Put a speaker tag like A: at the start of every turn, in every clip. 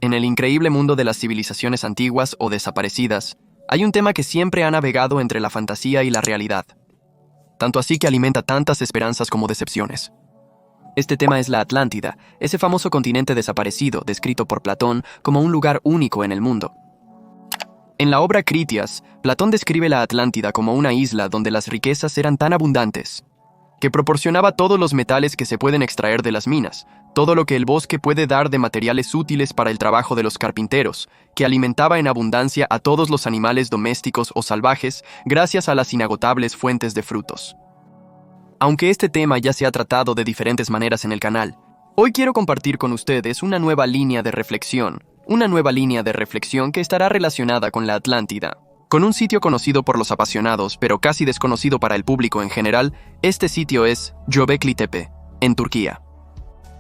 A: En el increíble mundo de las civilizaciones antiguas o desaparecidas, hay un tema que siempre ha navegado entre la fantasía y la realidad, tanto así que alimenta tantas esperanzas como decepciones. Este tema es la Atlántida, ese famoso continente desaparecido, descrito por Platón como un lugar único en el mundo. En la obra Critias, Platón describe la Atlántida como una isla donde las riquezas eran tan abundantes, que proporcionaba todos los metales que se pueden extraer de las minas, todo lo que el bosque puede dar de materiales útiles para el trabajo de los carpinteros, que alimentaba en abundancia a todos los animales domésticos o salvajes gracias a las inagotables fuentes de frutos. Aunque este tema ya se ha tratado de diferentes maneras en el canal, hoy quiero compartir con ustedes una nueva línea de reflexión que estará relacionada con la Atlántida. Con un sitio conocido por los apasionados, pero casi desconocido para el público en general, este sitio es Göbekli Tepe, en Turquía.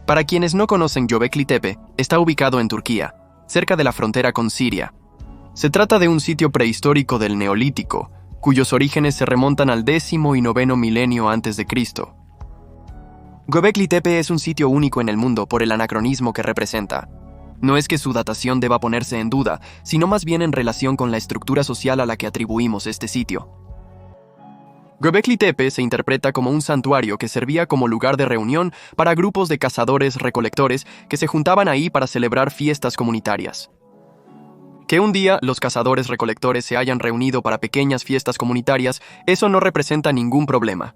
A: Para quienes no conocen Göbekli Tepe, está ubicado en Turquía, cerca de la frontera con Siria. Se trata de un sitio prehistórico del Neolítico, cuyos orígenes se remontan al 10º y 9º milenio antes de Cristo. Göbekli Tepe es un sitio único en el mundo por el anacronismo que representa. No es que su datación deba ponerse en duda, sino más bien en relación con la estructura social a la que atribuimos este sitio. Göbekli Tepe se interpreta como un santuario que servía como lugar de reunión para grupos de cazadores-recolectores que se juntaban ahí para celebrar fiestas comunitarias. Que un día los cazadores-recolectores se hayan reunido para pequeñas fiestas comunitarias, eso no representa ningún problema.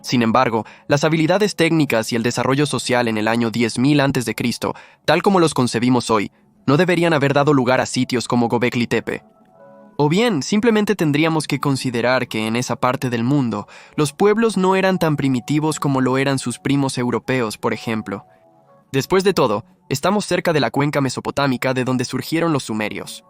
A: Sin embargo, las habilidades técnicas y el desarrollo social en el año 10.000 a.C., tal como los concebimos hoy, no deberían haber dado lugar a sitios como Göbekli Tepe. O bien, simplemente tendríamos que considerar que en esa parte del mundo, los pueblos no eran tan primitivos como lo eran sus primos europeos, por ejemplo. Después de todo, estamos cerca de la cuenca mesopotámica de donde surgieron los sumerios.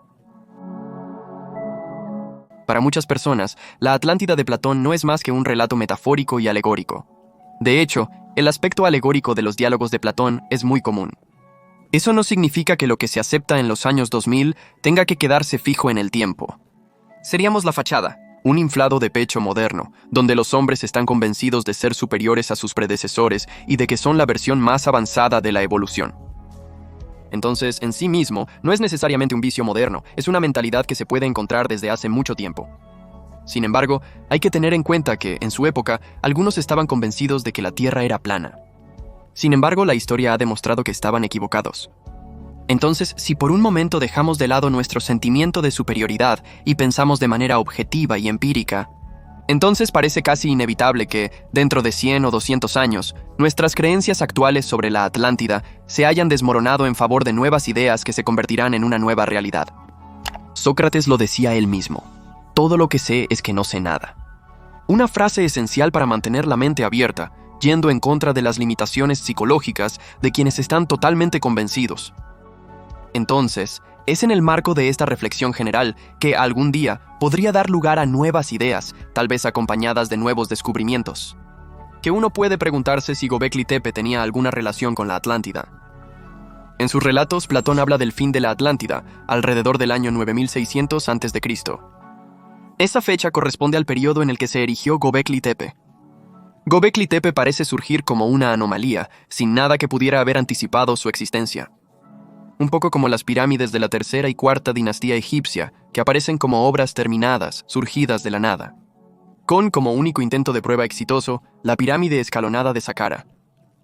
A: Para muchas personas, la Atlántida de Platón no es más que un relato metafórico y alegórico. De hecho, el aspecto alegórico de los diálogos de Platón es muy común. Eso no significa que lo que se acepta en los años 2000 tenga que quedarse fijo en el tiempo. Seríamos la fachada, un inflado de pecho moderno, donde los hombres están convencidos de ser superiores a sus predecesores y de que son la versión más avanzada de la evolución. Entonces, en sí mismo, no es necesariamente un vicio moderno, es una mentalidad que se puede encontrar desde hace mucho tiempo. Sin embargo, hay que tener en cuenta que, en su época, algunos estaban convencidos de que la Tierra era plana. Sin embargo, la historia ha demostrado que estaban equivocados. Entonces, si por un momento dejamos de lado nuestro sentimiento de superioridad y pensamos de manera objetiva y empírica, entonces parece casi inevitable que, dentro de 100 o 200 años, nuestras creencias actuales sobre la Atlántida se hayan desmoronado en favor de nuevas ideas que se convertirán en una nueva realidad. Sócrates lo decía él mismo: todo lo que sé es que no sé nada. Una frase esencial para mantener la mente abierta, yendo en contra de las limitaciones psicológicas de quienes están totalmente convencidos. Entonces, es en el marco de esta reflexión general que algún día podría dar lugar a nuevas ideas, tal vez acompañadas de nuevos descubrimientos, que uno puede preguntarse si Göbekli Tepe tenía alguna relación con la Atlántida. En sus relatos, Platón habla del fin de la Atlántida, alrededor del año 9600 a.C. Esa fecha corresponde al periodo en el que se erigió Göbekli Tepe. Göbekli Tepe parece surgir como una anomalía, sin nada que pudiera haber anticipado su existencia. Un poco como las pirámides de la tercera y cuarta dinastía egipcia, que aparecen como obras terminadas, surgidas de la nada. Con como único intento de prueba exitoso, la pirámide escalonada de Saqqara,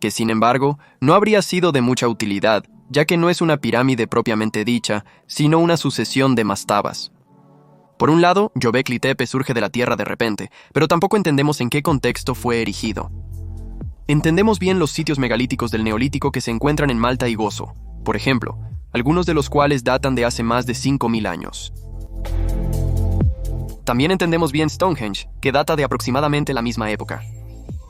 A: que sin embargo, no habría sido de mucha utilidad, ya que no es una pirámide propiamente dicha, sino una sucesión de mastabas. Por un lado, Göbekli Tepe surge de la tierra de repente, pero tampoco entendemos en qué contexto fue erigido. Entendemos bien los sitios megalíticos del Neolítico que se encuentran en Malta y Gozo, por ejemplo, algunos de los cuales datan de hace más de 5.000 años. También entendemos bien Stonehenge, que data de aproximadamente la misma época.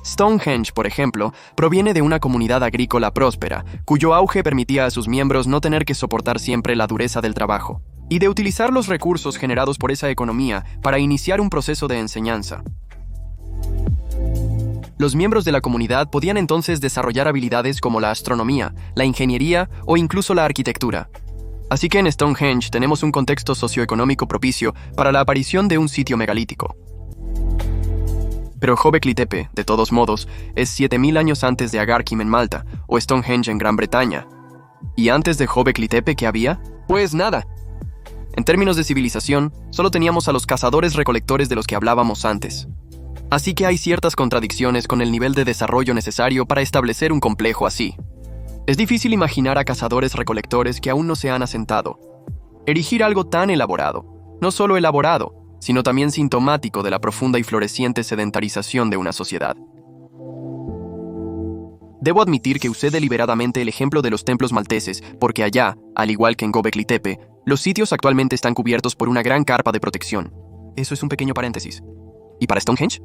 A: Stonehenge, por ejemplo, proviene de una comunidad agrícola próspera, cuyo auge permitía a sus miembros no tener que soportar siempre la dureza del trabajo, y de utilizar los recursos generados por esa economía para iniciar un proceso de enseñanza. Los miembros de la comunidad podían entonces desarrollar habilidades como la astronomía, la ingeniería o incluso la arquitectura. Así que en Stonehenge tenemos un contexto socioeconómico propicio para la aparición de un sitio megalítico. Pero Göbekli Tepe, de todos modos, es 7.000 años antes de Agarkim en Malta o Stonehenge en Gran Bretaña. ¿Y antes de Göbekli Tepe qué había? Pues nada. En términos de civilización, solo teníamos a los cazadores-recolectores de los que hablábamos antes. Así que hay ciertas contradicciones con el nivel de desarrollo necesario para establecer un complejo así. Es difícil imaginar a cazadores-recolectores que aún no se han asentado. Erigir algo tan elaborado, no solo elaborado, sino también sintomático de la profunda y floreciente sedentarización de una sociedad. Debo admitir que usé deliberadamente el ejemplo de los templos malteses, porque allá, al igual que en Göbekli Tepe, los sitios actualmente están cubiertos por una gran carpa de protección. Eso es un pequeño paréntesis. ¿Y para Stonehenge?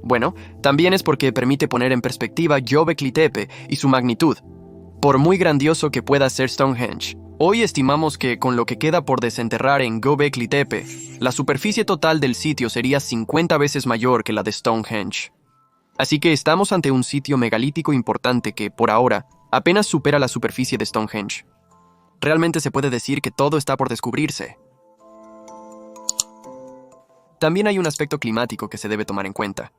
A: Bueno, también es porque permite poner en perspectiva Göbekli Tepe y su magnitud. Por muy grandioso que pueda ser Stonehenge, hoy estimamos que con lo que queda por desenterrar en Göbekli Tepe, la superficie total del sitio sería 50 veces mayor que la de Stonehenge. Así que estamos ante un sitio megalítico importante que, por ahora, apenas supera la superficie de Stonehenge. Realmente se puede decir que todo está por descubrirse. También hay un aspecto climático que se debe tomar en cuenta.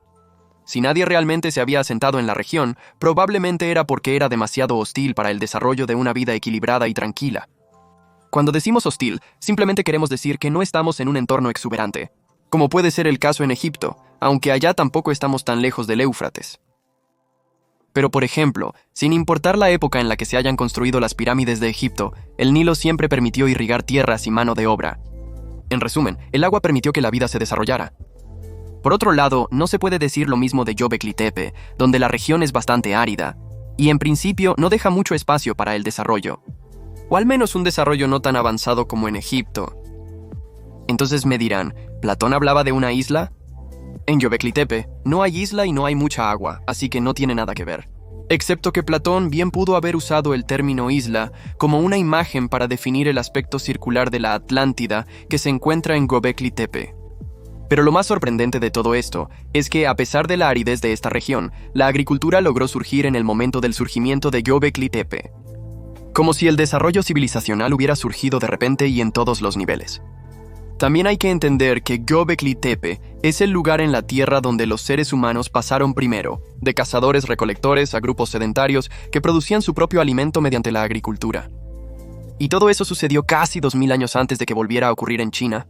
A: Si nadie realmente se había asentado en la región, probablemente era porque era demasiado hostil para el desarrollo de una vida equilibrada y tranquila. Cuando decimos hostil, simplemente queremos decir que no estamos en un entorno exuberante, como puede ser el caso en Egipto, aunque allá tampoco estamos tan lejos del Éufrates. Pero por ejemplo, sin importar la época en la que se hayan construido las pirámides de Egipto, el Nilo siempre permitió irrigar tierras y mano de obra. En resumen, el agua permitió que la vida se desarrollara. Por otro lado, no se puede decir lo mismo de Göbekli Tepe, donde la región es bastante árida, y en principio no deja mucho espacio para el desarrollo. O al menos un desarrollo no tan avanzado como en Egipto. Entonces me dirán, ¿Platón hablaba de una isla? En Göbekli Tepe no hay isla y no hay mucha agua, así que no tiene nada que ver. Excepto que Platón bien pudo haber usado el término isla como una imagen para definir el aspecto circular de la Atlántida que se encuentra en Göbekli Tepe. Pero lo más sorprendente de todo esto es que, a pesar de la aridez de esta región, la agricultura logró surgir en el momento del surgimiento de Göbekli Tepe. Como si el desarrollo civilizacional hubiera surgido de repente y en todos los niveles. También hay que entender que Göbekli Tepe es el lugar en la Tierra donde los seres humanos pasaron primero, de cazadores-recolectores a grupos sedentarios que producían su propio alimento mediante la agricultura. Y todo eso sucedió casi 2000 años antes de que volviera a ocurrir en China.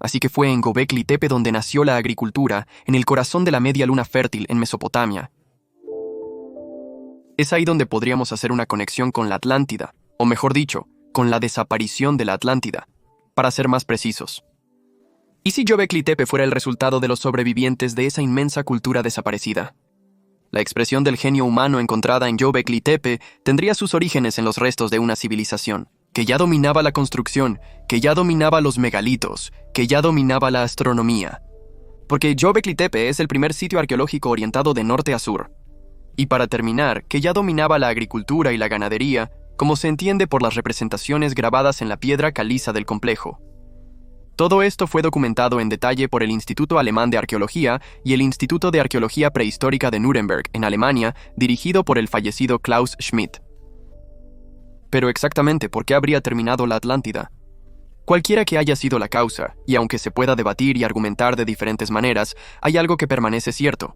A: Así que fue en Göbekli Tepe donde nació la agricultura, en el corazón de la media luna fértil en Mesopotamia. Es ahí donde podríamos hacer una conexión con la Atlántida, o mejor dicho, con la desaparición de la Atlántida, para ser más precisos. ¿Y si Göbekli Tepe fuera el resultado de los sobrevivientes de esa inmensa cultura desaparecida? La expresión del genio humano encontrada en Göbekli Tepe tendría sus orígenes en los restos de una civilización que ya dominaba la construcción, que ya dominaba los megalitos, que ya dominaba la astronomía. Porque Göbekli Tepe es el primer sitio arqueológico orientado de norte a sur. Y para terminar, que ya dominaba la agricultura y la ganadería, como se entiende por las representaciones grabadas en la piedra caliza del complejo. Todo esto fue documentado en detalle por el Instituto Alemán de Arqueología y el Instituto de Arqueología Prehistórica de Nuremberg, en Alemania, dirigido por el fallecido Klaus Schmidt. Pero exactamente, ¿por qué habría terminado la Atlántida? Cualquiera que haya sido la causa, y aunque se pueda debatir y argumentar de diferentes maneras, hay algo que permanece cierto.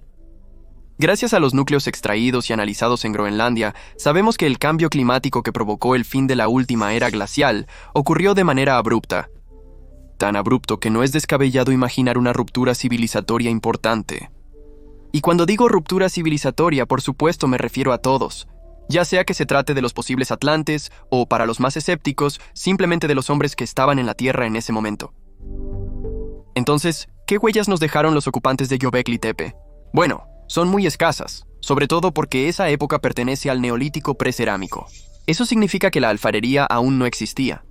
A: Gracias a los núcleos extraídos y analizados en Groenlandia, sabemos que el cambio climático que provocó el fin de la última era glacial ocurrió de manera abrupta. Tan abrupto que no es descabellado imaginar una ruptura civilizatoria importante. Y cuando digo ruptura civilizatoria, por supuesto me refiero a todos, ya sea que se trate de los posibles atlantes o, para los más escépticos, simplemente de los hombres que estaban en la Tierra en ese momento. Entonces, ¿qué huellas nos dejaron los ocupantes de Göbekli Tepe? Bueno, son muy escasas, sobre todo porque esa época pertenece al Neolítico precerámico. Eso significa que la alfarería aún no existía.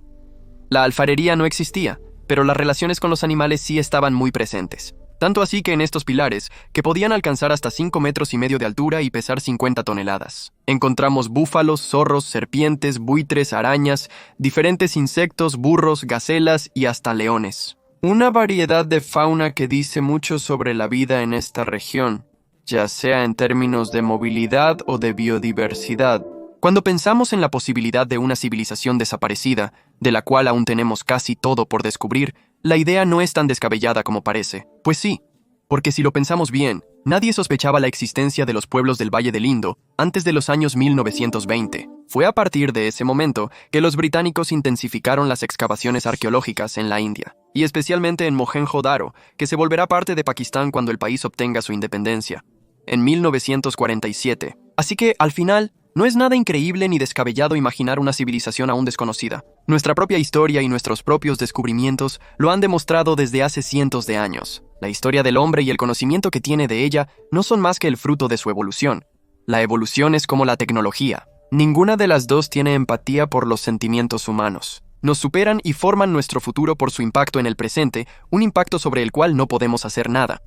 A: La alfarería no existía, pero las relaciones con los animales sí estaban muy presentes. Tanto así que en estos pilares, que podían alcanzar hasta 5,5 metros de altura y pesar 50 toneladas, encontramos búfalos, zorros, serpientes, buitres, arañas, diferentes insectos, burros, gacelas y hasta leones. Una variedad de fauna que dice mucho sobre la vida en esta región, ya sea en términos de movilidad o de biodiversidad. Cuando pensamos en la posibilidad de una civilización desaparecida, de la cual aún tenemos casi todo por descubrir, la idea no es tan descabellada como parece. Pues sí, Porque si lo pensamos bien, nadie sospechaba la existencia de los pueblos del Valle del Indo antes de los años 1920. Fue a partir de ese momento que los británicos intensificaron las excavaciones arqueológicas en la India, y especialmente en Mohenjo-Daro, que se volverá parte de Pakistán cuando el país obtenga su independencia, en 1947. Así que, al final, no es nada increíble ni descabellado imaginar una civilización aún desconocida. Nuestra propia historia y nuestros propios descubrimientos lo han demostrado desde hace cientos de años. La historia del hombre y el conocimiento que tiene de ella no son más que el fruto de su evolución. La evolución es como la tecnología. Ninguna de las dos tiene empatía por los sentimientos humanos. Nos superan y forman nuestro futuro por su impacto en el presente, un impacto sobre el cual no podemos hacer nada.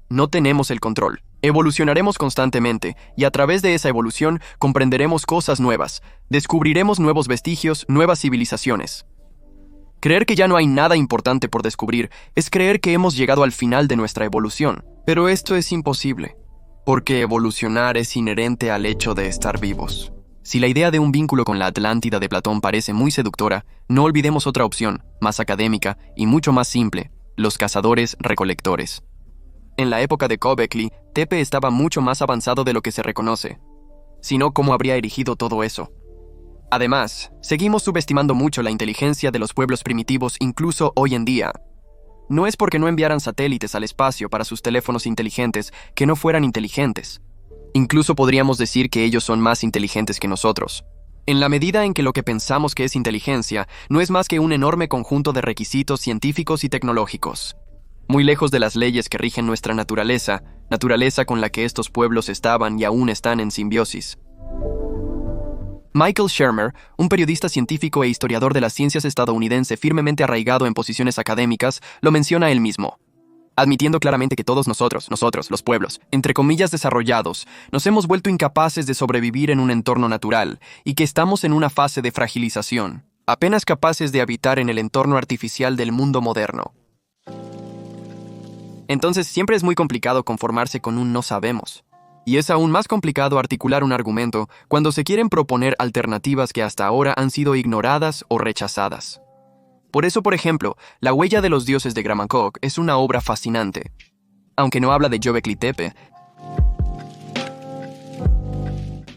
A: No tenemos el control. Evolucionaremos constantemente, y a través de esa evolución comprenderemos cosas nuevas, descubriremos nuevos vestigios, nuevas civilizaciones. Creer que ya no hay nada importante por descubrir es creer que hemos llegado al final de nuestra evolución. Pero esto es imposible, porque evolucionar es inherente al hecho de estar vivos. Si la idea de un vínculo con la Atlántida de Platón parece muy seductora, no olvidemos otra opción, más académica y mucho más simple: los cazadores-recolectores. En la época de Göbekli Tepe estaba mucho más avanzado de lo que se reconoce. Si no, ¿cómo habría erigido todo eso? Además, seguimos subestimando mucho la inteligencia de los pueblos primitivos incluso hoy en día. No es porque no enviaran satélites al espacio para sus teléfonos inteligentes que no fueran inteligentes. Incluso podríamos decir que ellos son más inteligentes que nosotros. En la medida en que lo que pensamos que es inteligencia no es más que un enorme conjunto de requisitos científicos y tecnológicos. Muy lejos de las leyes que rigen nuestra naturaleza con la que estos pueblos estaban y aún están en simbiosis. Michael Shermer, un periodista científico e historiador de las ciencias estadounidense firmemente arraigado en posiciones académicas, lo menciona él mismo, admitiendo claramente que todos nosotros, los pueblos, entre comillas desarrollados, nos hemos vuelto incapaces de sobrevivir en un entorno natural y que estamos en una fase de fragilización, apenas capaces de habitar en el entorno artificial del mundo moderno. Entonces siempre es muy complicado conformarse con un no sabemos. Y es aún más complicado articular un argumento cuando se quieren proponer alternativas que hasta ahora han sido ignoradas o rechazadas. Por eso, por ejemplo, La huella de los dioses de Gramankok es una obra fascinante. Aunque no habla de Göbekli Tepe.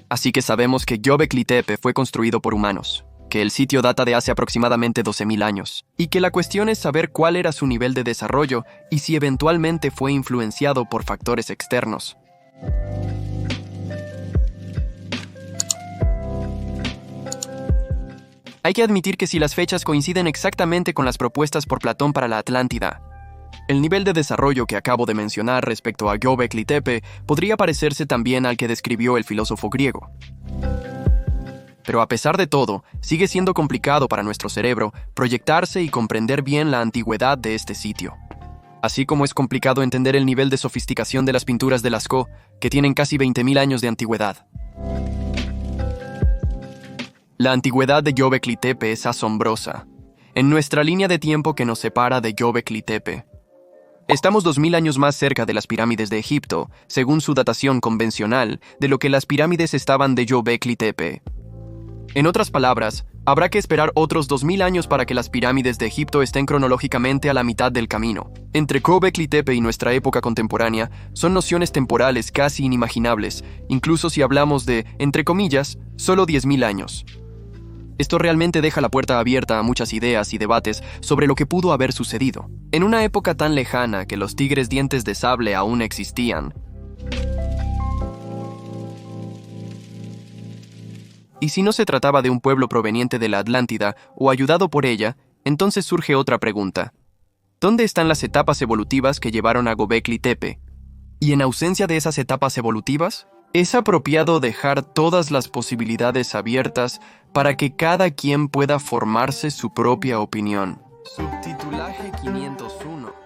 A: Así que sabemos que Göbekli Tepe fue construido por humanos, que el sitio data de hace aproximadamente 12.000 años, y que la cuestión es saber cuál era su nivel de desarrollo y si eventualmente fue influenciado por factores externos. Hay que admitir que si las fechas coinciden exactamente con las propuestas por Platón para la Atlántida, el nivel de desarrollo que acabo de mencionar respecto a Göbekli Tepe podría parecerse también al que describió el filósofo griego. Pero a pesar de todo, sigue siendo complicado para nuestro cerebro proyectarse y comprender bien la antigüedad de este sitio. Así como es complicado entender el nivel de sofisticación de las pinturas de Lascaux, que tienen casi 20.000 años de antigüedad. La antigüedad de Göbekli Tepe es asombrosa. En nuestra línea de tiempo que nos separa de Göbekli Tepe, estamos 2.000 años más cerca de las pirámides de Egipto, según su datación convencional, de lo que las pirámides estaban de Göbekli Tepe. En otras palabras, habrá que esperar otros 2.000 años para que las pirámides de Egipto estén cronológicamente a la mitad del camino. Entre Göbekli Tepe y nuestra época contemporánea, son nociones temporales casi inimaginables, incluso si hablamos de, entre comillas, solo 10.000 años. Esto realmente deja la puerta abierta a muchas ideas y debates sobre lo que pudo haber sucedido. En una época tan lejana que los tigres dientes de sable aún existían. Y si no se trataba de un pueblo proveniente de la Atlántida o ayudado por ella, entonces surge otra pregunta. ¿Dónde están las etapas evolutivas que llevaron a Göbekli Tepe? Y en ausencia de esas etapas evolutivas, ¿es apropiado dejar todas las posibilidades abiertas para que cada quien pueda formarse su propia opinión? Subtitulaje 501.